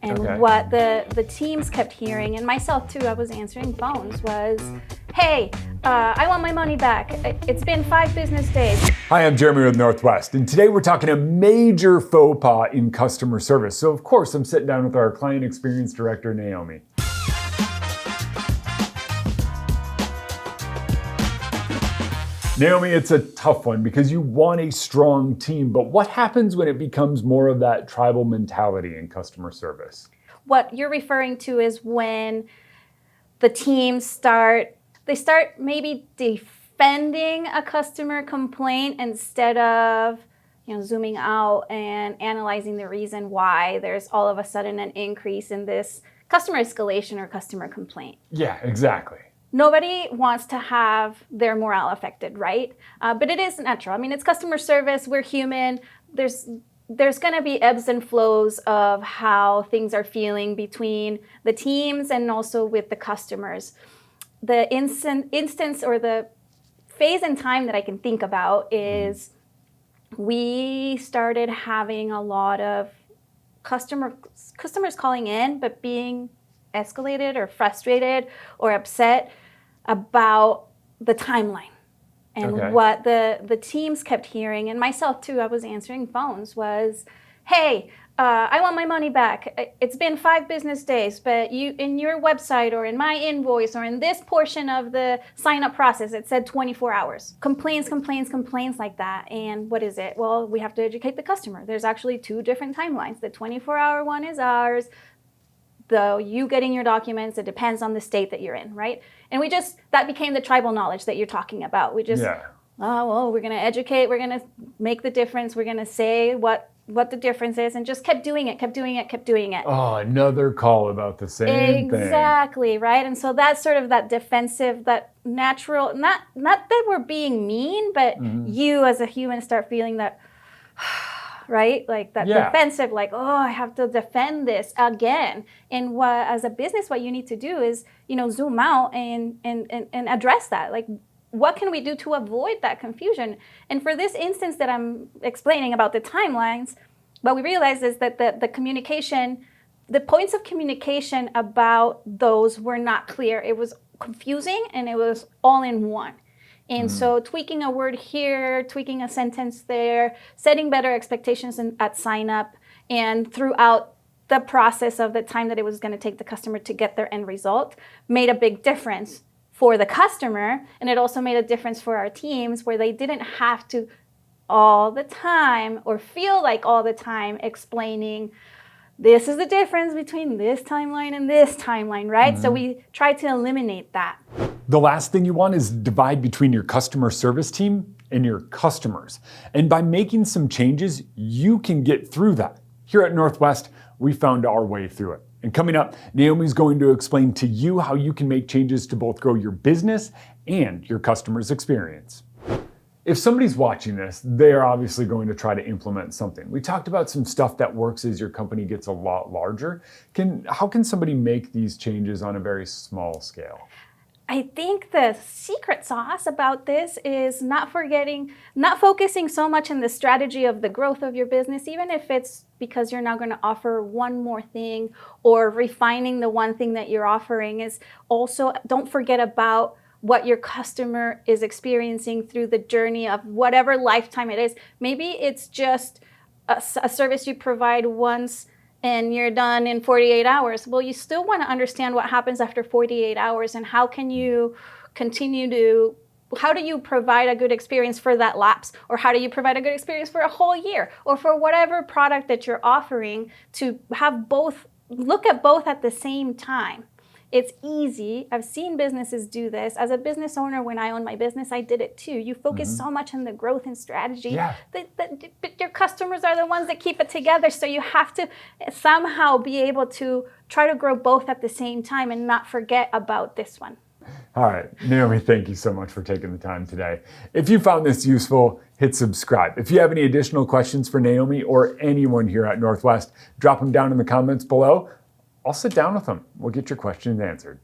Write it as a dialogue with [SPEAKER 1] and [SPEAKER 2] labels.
[SPEAKER 1] And
[SPEAKER 2] Okay.
[SPEAKER 1] what the teams kept hearing, and myself too, I was answering phones, was, hey, I want my money back. It's been 5 business days.
[SPEAKER 2] Hi, I'm Jeremy with Northwest, and today we're talking a major faux pas in customer service. So of course, I'm sitting down with our client experience director, Naomi. Naomi, it's a tough one because you want a strong team, but what happens when it becomes more of that tribal mentality in customer service?
[SPEAKER 1] What you're referring to is when the teams start maybe defending a customer complaint instead of zooming out and analyzing the reason why there's all of a sudden an increase in this customer escalation or customer complaint.
[SPEAKER 2] Yeah, exactly.
[SPEAKER 1] Nobody wants to have their morale affected, right? But it is natural. I mean, it's customer service. We're human. There's going to be ebbs and flows of how things are feeling between the teams and also with the customers. The instance or the phase in time that I can think about is we started having a lot of customers calling in, but being escalated or frustrated or upset about the timeline. And
[SPEAKER 2] Okay.
[SPEAKER 1] what the teams kept hearing, and myself too, I was answering phones, was, hey, I want my money back. It's been 5 business days, but you in your website or in my invoice or in this portion of the sign-up process, it said 24 hours. Complaints like that. And what is it? Well, we have to educate the customer. There's actually 2 different timelines. The 24-hour one is ours. Though you getting your documents, it depends on the state that you're in, right? And that became the tribal knowledge that you're talking about. We're going to educate, we're going to make the difference, we're going to say what the difference is, and just kept doing it.
[SPEAKER 2] Oh, another call about the same thing.
[SPEAKER 1] Exactly, right? And so that's sort of that defensive, that natural, not that we're being mean, but you as a human start feeling that, right? Like that defensive, like, oh, I have to defend this again. And as a business, what you need to do is, zoom out and address that. Like, what can we do to avoid that confusion? And for this instance that I'm explaining about the timelines, what we realized is that the points of communication about those were not clear. It was confusing and it was all in one. And so tweaking a word here, tweaking a sentence there, setting better expectations at sign up, and throughout the process of the time that it was going to take the customer to get their end result made a big difference for the customer. And it also made a difference for our teams, where they didn't have to all the time or feel like all the time explaining, this is the difference between this timeline and this timeline, right? So we tried to eliminate that.
[SPEAKER 2] The last thing you want is divide between your customer service team and your customers. And by making some changes, you can get through that. Here at Northwest, we found our way through it. And coming up, Naomi's going to explain to you how you can make changes to both grow your business and your customer's experience. If somebody's watching this, they're obviously going to try to implement something. We talked about some stuff that works as your company gets a lot larger. How can somebody make these changes on a very small scale?
[SPEAKER 1] I think the secret sauce about this is not focusing so much on the strategy of the growth of your business, even if it's because you're now going to offer one more thing or refining the one thing that you're offering. Is also, don't forget about what your customer is experiencing through the journey of whatever lifetime it is. Maybe it's just a service you provide once and you're done in 48 hours. Well, you still want to understand what happens after 48 hours and how can you how do you provide a good experience for that lapse? Or how do you provide a good experience for a whole year? Or for whatever product that you're offering, to have both, look at both at the same time. It's easy. I've seen businesses do this. As a business owner, when I owned my business, I did it too. You focus so much on the growth and strategy. But your customers are the ones that keep it together. So you have to somehow be able to try to grow both at the same time and not forget about this one.
[SPEAKER 2] All right, Naomi, thank you so much for taking the time today. If you found this useful, hit subscribe. If you have any additional questions for Naomi or anyone here at Northwest, drop them down in the comments below. I'll sit down with them. We'll get your questions answered.